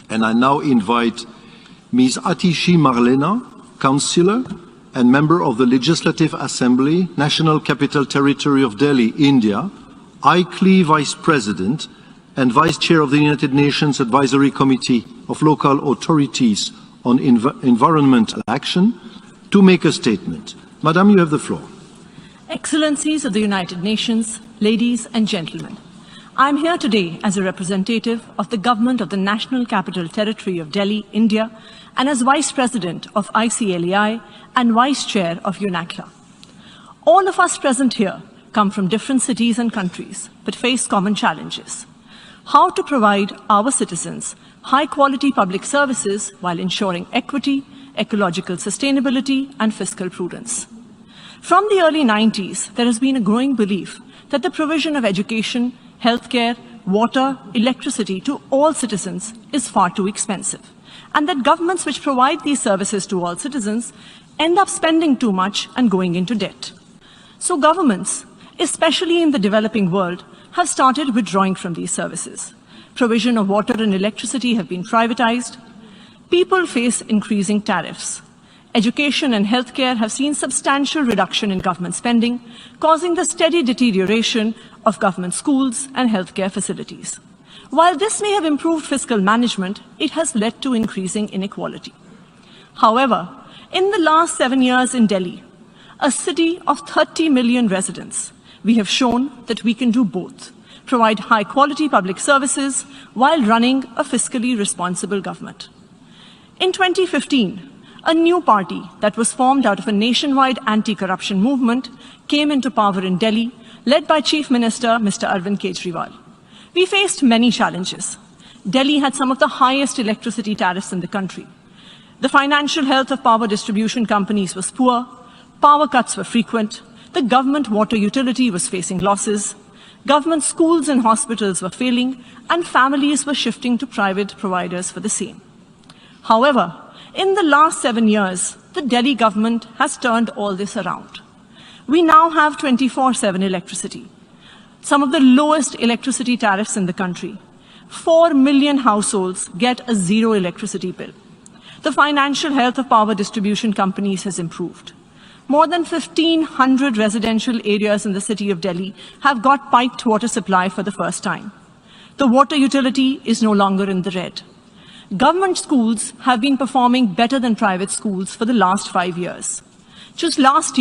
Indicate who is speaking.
Speaker 1: And I now invite Ms. Atishi Marlena, Councillor and Member of the Legislative Assembly, National Capital Territory of Delhi, India, ICLEI Vice President and Vice Chair of the United Nations Advisory Committee of Local Authorities on Environmental Action, to make a statement. Madam, you have the floor.
Speaker 2: Excellencies of the United Nations, ladies and gentlemen, I am here today as a representative of the Government of the National Capital Territory of Delhi, India, and as Vice President of ICLEI and Vice Chair of UNACLA. All of us present here come from different cities and countries, but face common challenges. How to provide our citizens high-quality public services while ensuring equity, ecological sustainability, and fiscal prudence. From the early 90s, there has been a growing belief that the provision of education, healthcare, water, electricity to all citizens is far too expensive, and that governments which provide these services to all citizens end up spending too much and going into debt. So governments, especially in the developing world, have started withdrawing from these services. Provision of water and electricity have been privatized. People face increasing tariffs. Education and healthcare have seen substantial reduction in government spending, causing the steady deterioration of government schools and healthcare facilities. While this may have improved fiscal management, it has led to increasing inequality. However, in the last 7 years in Delhi, a city of 30 million residents, we have shown that we can do both, provide high-quality public services while running a fiscally responsible government. In 2015, a new party that was formed out of a nationwide anti-corruption movement came into power in Delhi, led by Chief Minister Mr. Arvind Kejriwal. We faced many challenges. Delhi had some of the highest electricity tariffs in the country. The financial health of power distribution companies was poor, power cuts were frequent, the government water utility was facing losses, government schools and hospitals were failing, and families were shifting to private providers for the same. However, in the last 7 years, the Delhi government has turned all this around. We now have 24/7 electricity, some of the lowest electricity tariffs in the country. 4 million households get a zero electricity bill. The financial health of power distribution companies has improved. More than 1,500 residential areas in the city of Delhi have got piped water supply for the first time. The water utility is no longer in the red. Government schools have been performing better than private schools for the last 5 years. Just last year,